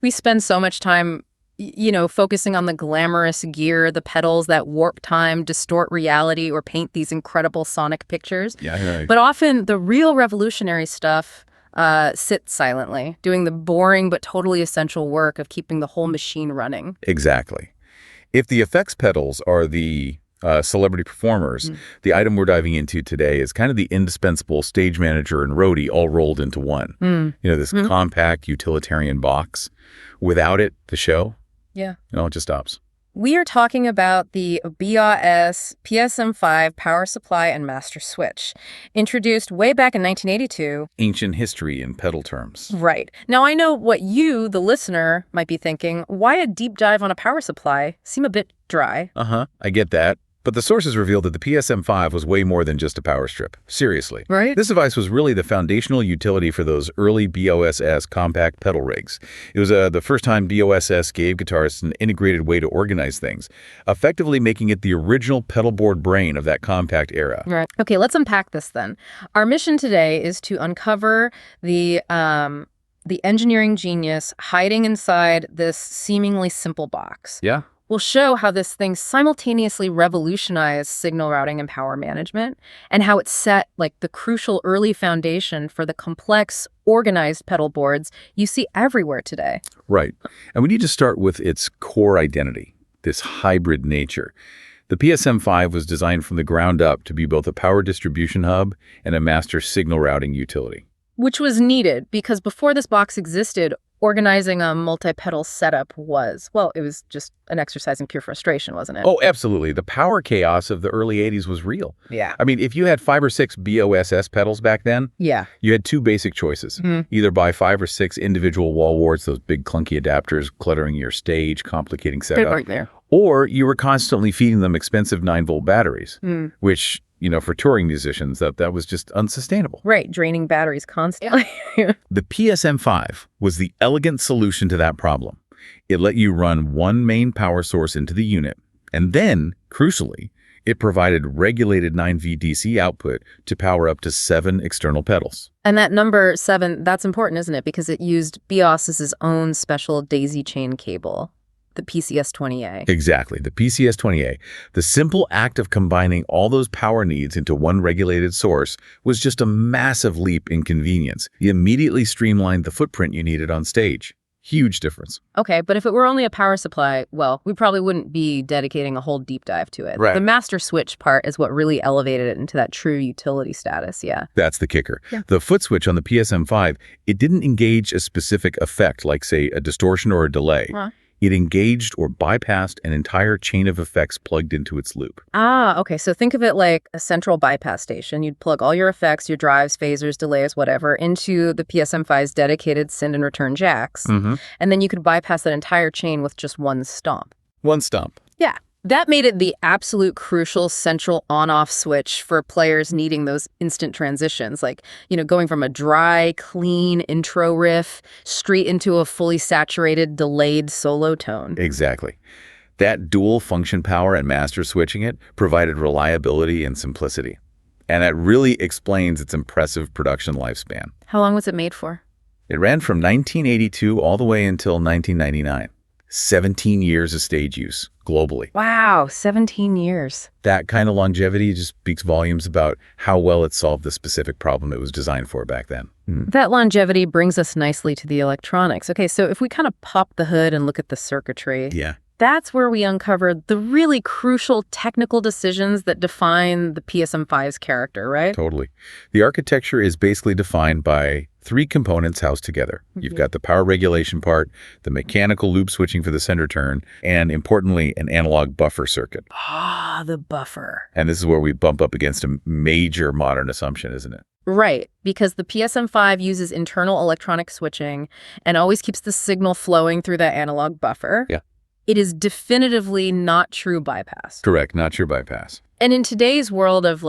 We spend so much time, focusing on the glamorous gear, the pedals that warp time, distort reality, or paint these incredible sonic pictures. Yeah, right. But often the real revolutionary stuff sits silently, doing the boring but totally essential work of keeping the whole machine running. Exactly. If the effects pedals are the celebrity performers, the item we're diving into today is kind of the indispensable stage manager and roadie all rolled into one. This compact utilitarian box. Without it, the show, Yeah. it just stops. We are talking about the BRS PSM5 power supply and master switch, introduced way back in 1982. Ancient history in pedal terms. Right. Now, I know what you, the listener, might be thinking. Why a deep dive on a power supply? Seem a bit dry. I get that. But the sources revealed that the PSM5 was way more than just a power strip. Seriously. Right. This device was really the foundational utility for those early BOSS compact pedal rigs. It was the first time BOSS gave guitarists an integrated way to organize things, effectively making it the original pedal board brain of that compact era. Right. Okay, let's unpack this then. Our mission today is to uncover the engineering genius hiding inside this seemingly simple box. Yeah. We'll show how this thing simultaneously revolutionized signal routing and power management, and how it set the crucial early foundation for the complex, organized pedal boards you see everywhere today. Right. And we need to start with its core identity, this hybrid nature. The PSM5 was designed from the ground up to be both a power distribution hub and a master signal routing utility. Which was needed because before this box existed, organizing a multi-pedal setup it was just an exercise in pure frustration, wasn't it? Oh, absolutely. The power chaos of the early 80s was real. Yeah. I mean, if you had 5 or 6 BOSS pedals back then, Yeah. you had 2 basic choices. Either buy 5 or 6 individual wall warts, those big clunky adapters cluttering your stage, complicating setup. Right there. Or you were constantly feeding them expensive 9-volt batteries, which, for touring musicians, that was just unsustainable. Right, draining batteries constantly. The PSM5 was the elegant solution to that problem. It let you run one main power source into the unit, and then, crucially, it provided regulated 9V DC output to power up to 7 external pedals. And that number 7, that's important, isn't it? Because it used BIOS's own special daisy chain cable, the PCS-20A. Exactly, the PCS-20A. The simple act of combining all those power needs into one regulated source was just a massive leap in convenience. You immediately streamlined the footprint you needed on stage. Huge difference. Okay, but if it were only a power supply, well, we probably wouldn't be dedicating a whole deep dive to it. Right. The master switch part is what really elevated it into that true utility status, yeah. That's the kicker. Yeah. The foot switch on the PSM5, it didn't engage a specific effect like, say, a distortion or a delay. It engaged or bypassed an entire chain of effects plugged into its loop. Okay. So think of it like a central bypass station. You'd plug all your effects, your drives, phasers, delays, whatever, into the PSM5's dedicated send and return jacks. And then you could bypass that entire chain with just one stomp. One stomp. Yeah. That made it the absolute crucial central on-off switch for players needing those instant transitions, going from a dry, clean intro riff straight into a fully saturated, delayed solo tone. Exactly. That dual function power and master switching it provided reliability and simplicity. And that really explains its impressive production lifespan. How long was it made for? It ran from 1982 all the way until 1999. 17 years of stage use globally. Wow, 17 years. That kind of longevity just speaks volumes about how well it solved the specific problem it was designed for back then. That longevity brings us nicely to the electronics. Okay, so if we kind of pop the hood and look at the circuitry, Yeah. that's where we uncovered the really crucial technical decisions that define the PSM5's character, right? Totally. The architecture is basically defined by 3 components housed together. You've got the power regulation part, the mechanical loop switching for the center turn, and importantly, an analog buffer circuit. The buffer. And this is where we bump up against a major modern assumption, isn't it? Right, because the PSM5 uses internal electronic switching and always keeps the signal flowing through that analog buffer. Yeah. It is definitively not true bypass. Correct, not true bypass. And in today's world of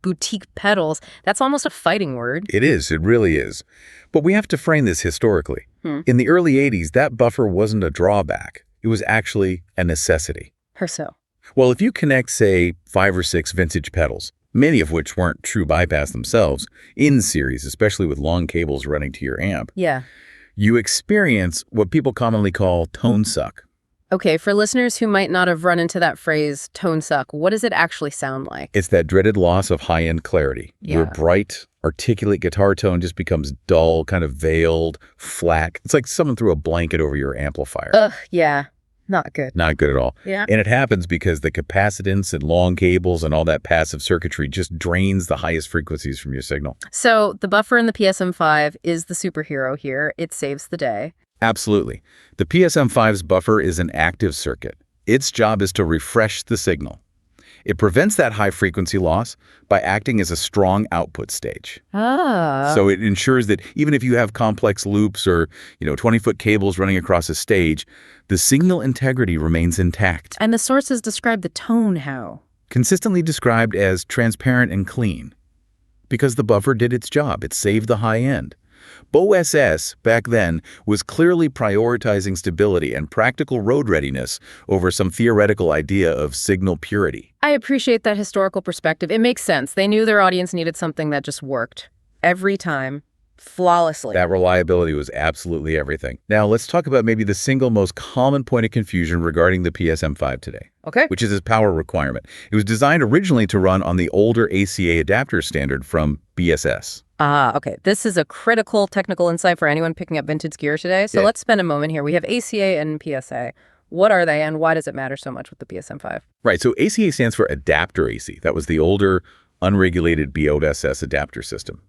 boutique pedals, that's almost a fighting word. It is, it really is. But we have to frame this historically. In the early 80s, that buffer wasn't a drawback. It was actually a necessity. How so? Well, if you connect, say, 5 or 6 vintage pedals, many of which weren't true bypass themselves, in series, especially with long cables running to your amp, Yeah. You experience what people commonly call tone suck. Okay, for listeners who might not have run into that phrase, tone suck, what does it actually sound like? It's that dreaded loss of high-end clarity. Your Yeah. bright, articulate guitar tone just becomes dull, kind of veiled, flat. It's like someone threw a blanket over your amplifier. Ugh, yeah, not good. Not good at all. Yeah. And it happens because the capacitance and long cables and all that passive circuitry just drains the highest frequencies from your signal. So the buffer in the PSM5 is the superhero here. It saves the day. Absolutely. The PSM5's buffer is an active circuit. Its job is to refresh the signal. It prevents that high frequency loss by acting as a strong output stage. Ah. So it ensures that even if you have complex loops or, 20-foot cables running across a stage, the signal integrity remains intact. And the sources describe the tone how? Consistently described as transparent and clean. Because the buffer did its job. It saved the high end. BOSS, back then, was clearly prioritizing stability and practical road readiness over some theoretical idea of signal purity. I appreciate that historical perspective. It makes sense. They knew their audience needed something that just worked. Every time. Flawlessly. That reliability was absolutely everything. Now, let's talk about maybe the single most common point of confusion regarding the PSM5 today. Okay. Which is its power requirement. It was designed originally to run on the older ACA adapter standard from BSS. Ah, okay. This is a critical technical insight for anyone picking up vintage gear today. So let's spend a moment here. We have ACA and PSA. What are they, and why does it matter so much with the PSM5? Right, so ACA stands for adapter AC. That was the older, unregulated BOSS adapter system.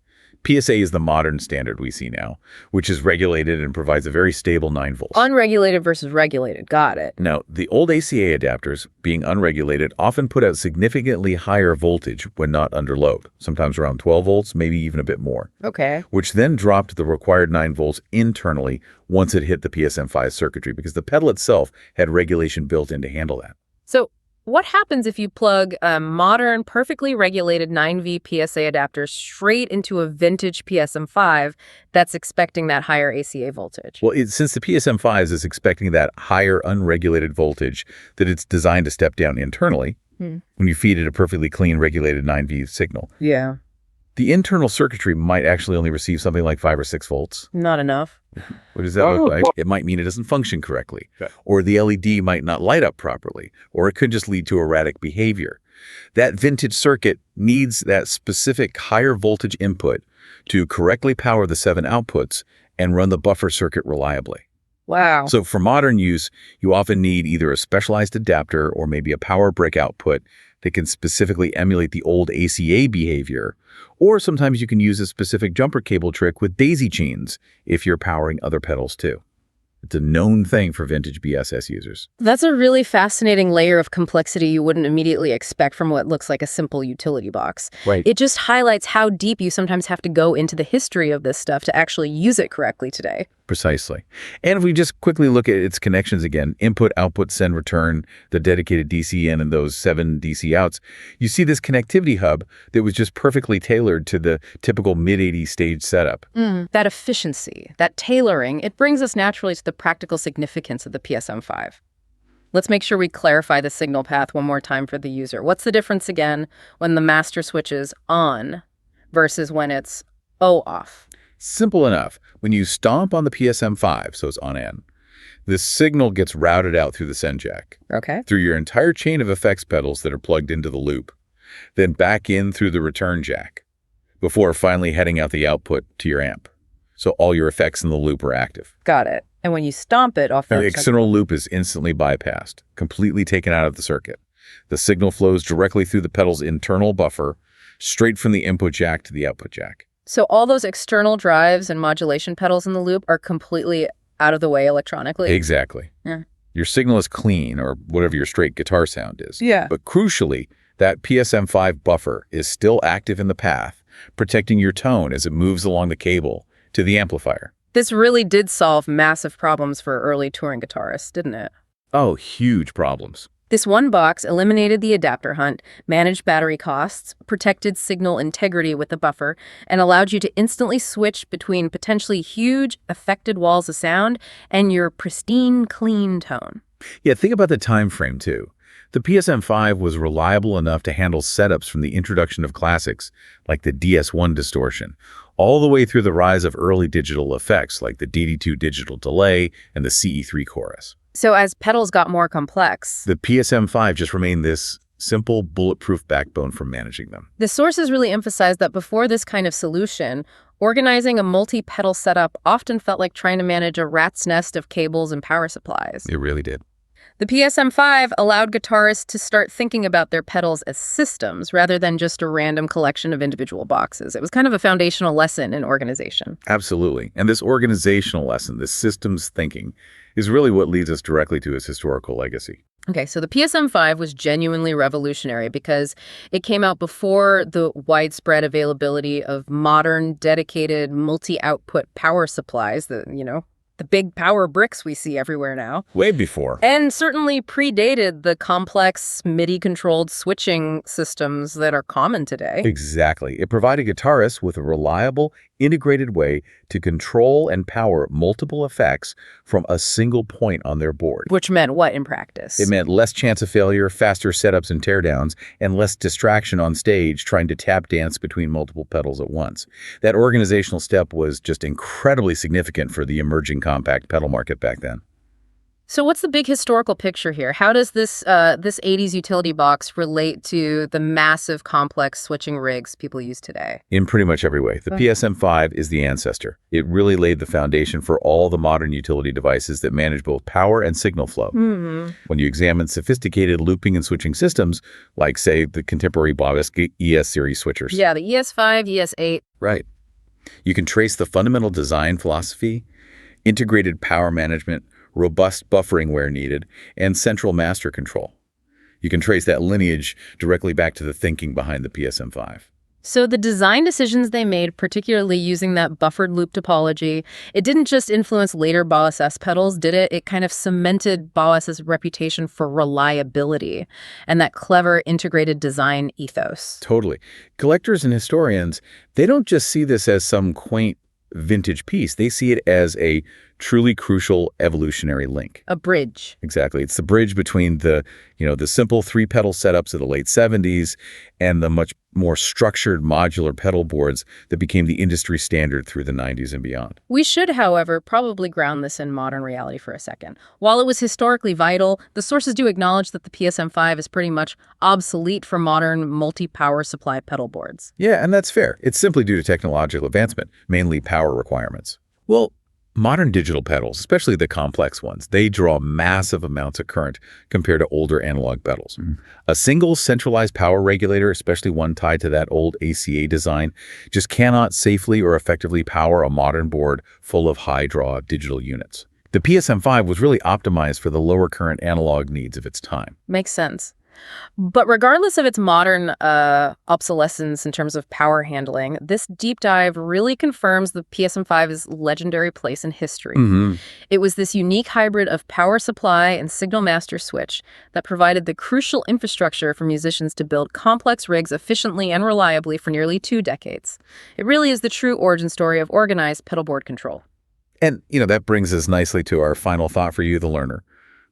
PSA is the modern standard we see now, which is regulated and provides a very stable 9 volts. Unregulated versus regulated. Got it. Now, the old ACA adapters, being unregulated, often put out significantly higher voltage when not under load, sometimes around 12 volts, maybe even a bit more, Okay. which then dropped the required 9 volts internally once it hit the PSM5 circuitry because the pedal itself had regulation built in to handle that. So what happens if you plug a modern, perfectly regulated 9V PSA adapter straight into a vintage PSM5 that's expecting that higher ACA voltage? Well, since the PSM5 is expecting that higher unregulated voltage that it's designed to step down internally when you feed it a perfectly clean regulated 9V signal, Yeah. the internal circuitry might actually only receive something like 5 or 6 volts. Not enough. What does that look like? It might mean it doesn't function correctly, or the LED might not light up properly, or it could just lead to erratic behavior. That vintage circuit needs that specific higher voltage input to correctly power the 7 outputs and run the buffer circuit reliably. Wow. So for modern use, you often need either a specialized adapter or maybe a power brick output that can specifically emulate the old ACA behavior, or sometimes you can use a specific jumper cable trick with daisy chains if you're powering other pedals too. It's a known thing for vintage BSS users. That's a really fascinating layer of complexity you wouldn't immediately expect from what looks like a simple utility box. Right. It just highlights how deep you sometimes have to go into the history of this stuff to actually use it correctly today. Precisely. And if we just quickly look at its connections again, input, output, send, return, the dedicated DC in and those 7 DC outs, you see this connectivity hub that was just perfectly tailored to the typical mid-80s stage setup. That efficiency, that tailoring, it brings us naturally to the practical significance of the PSM5. Let's make sure we clarify the signal path one more time for the user. What's the difference again when the master switch is on versus when it's off? Simple enough. When you stomp on the PSM5, so it's on N, the signal gets routed out through the send jack, Okay. through your entire chain of effects pedals that are plugged into the loop, then back in through the return jack, before finally heading out the output to your amp. So all your effects in the loop are active. Got it. And when you stomp it off The external loop is instantly bypassed, completely taken out of the circuit. The signal flows directly through the pedal's internal buffer, straight from the input jack to the output jack. So all those external drives and modulation pedals in the loop are completely out of the way electronically? Exactly. Yeah. Your signal is clean, or whatever your straight guitar sound is. Yeah. But crucially, that PSM5 buffer is still active in the path, protecting your tone as it moves along the cable to the amplifier. This really did solve massive problems for early touring guitarists, didn't it? Oh, huge problems. This one box eliminated the adapter hunt, managed battery costs, protected signal integrity with the buffer, and allowed you to instantly switch between potentially huge, affected walls of sound and your pristine, clean tone. Yeah, think about the time frame, too. The PSM-5 was reliable enough to handle setups from the introduction of classics, like the DS1 distortion, all the way through the rise of early digital effects, like the DD2 digital delay and the CE3 chorus. So as pedals got more complex, The PSM-5 just remained this simple, bulletproof backbone for managing them. the sources really emphasize that before this kind of solution, organizing a multi-pedal setup often felt like trying to manage a rat's nest of cables and power supplies. It really did. The PSM-5 allowed guitarists to start thinking about their pedals as systems rather than just a random collection of individual boxes. It was kind of a foundational lesson in organization. Absolutely. And this organizational lesson, this systems thinking, is really what leads us directly to his historical legacy. Okay, so the PSM-5 was genuinely revolutionary because it came out before the widespread availability of modern, dedicated, multi-output power supplies, the big power bricks we see everywhere now. Way before. And certainly predated the complex MIDI-controlled switching systems that are common today. Exactly. It provided guitarists with a reliable, integrated way to control and power multiple effects from a single point on their board. Which meant what in practice? It meant less chance of failure, faster setups and teardowns, and less distraction on stage trying to tap dance between multiple pedals at once. That organizational step was just incredibly significant for the emerging compact pedal market back then. So what's the big historical picture here? How does this 80s utility box relate to the massive complex switching rigs people use today? In pretty much every way. The PSM-5 is the ancestor. It really laid the foundation for all the modern utility devices that manage both power and signal flow. When you examine sophisticated looping and switching systems, like, say, the contemporary Bovis ES series switchers. Yeah, the ES5, ES8. Right. You can trace the fundamental design philosophy, integrated power management, robust buffering where needed, and central master control. You can trace that lineage directly back to the thinking behind the PSM-5. So the design decisions they made, particularly using that buffered loop topology, it didn't just influence later Boas S pedals, did it? It kind of cemented Boas's reputation for reliability and that clever integrated design ethos. Totally. Collectors and historians, they don't just see this as some quaint vintage piece. They see it as a truly crucial evolutionary link. A bridge. Exactly. It's the bridge between the simple three-pedal setups of the late 70s and the much more structured modular pedal boards that became the industry standard through the 90s and beyond. We should, however, probably ground this in modern reality for a second. While it was historically vital, the sources do acknowledge that the PSM-5 is pretty much obsolete for modern multi-power supply pedal boards. Yeah, and that's fair. It's simply due to technological advancement, mainly power requirements. Well, modern digital pedals, especially the complex ones, they draw massive amounts of current compared to older analog pedals. A single centralized power regulator, especially one tied to that old ACA design, just cannot safely or effectively power a modern board full of high-draw digital units. The PSM-5 was really optimized for the lower current analog needs of its time. Makes sense. But regardless of its modern obsolescence in terms of power handling, this deep dive really confirms the PSM-5's legendary place in history. It was this unique hybrid of power supply and signal master switch that provided the crucial infrastructure for musicians to build complex rigs efficiently and reliably for nearly 2 decades. It really is the true origin story of organized pedalboard control. And, that brings us nicely to our final thought for you, the learner.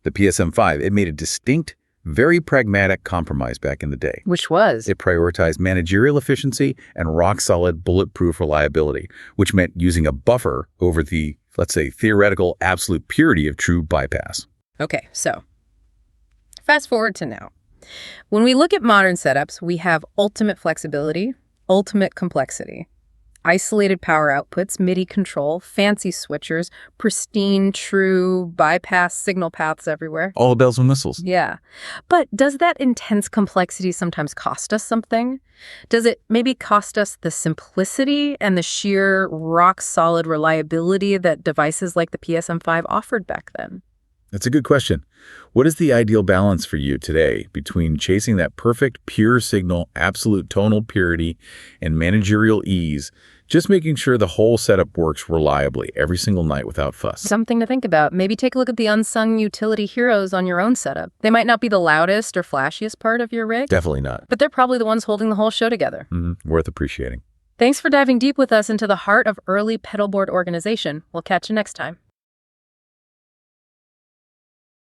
The PSM-5, it made a distinct, very pragmatic compromise back in the day. Which was? It prioritized managerial efficiency and rock-solid, bulletproof reliability, which meant using a buffer over the, let's say, theoretical absolute purity of true bypass. Okay, so fast forward to now. When we look at modern setups, we have ultimate flexibility, ultimate complexity. Isolated power outputs, MIDI control, fancy switchers, pristine, true bypass signal paths everywhere. All the bells and whistles. Yeah. But does that intense complexity sometimes cost us something? Does it maybe cost us the simplicity and the sheer rock-solid reliability that devices like the PSM-5 offered back then? That's a good question. What is the ideal balance for you today between chasing that perfect, pure signal, absolute tonal purity, and managerial ease, just making sure the whole setup works reliably every single night without fuss? Something to think about. Maybe take a look at the unsung utility heroes on your own setup. They might not be the loudest or flashiest part of your rig. Definitely not. But they're probably the ones holding the whole show together. Worth appreciating. Thanks for diving deep with us into the heart of early pedalboard organization. We'll catch you next time.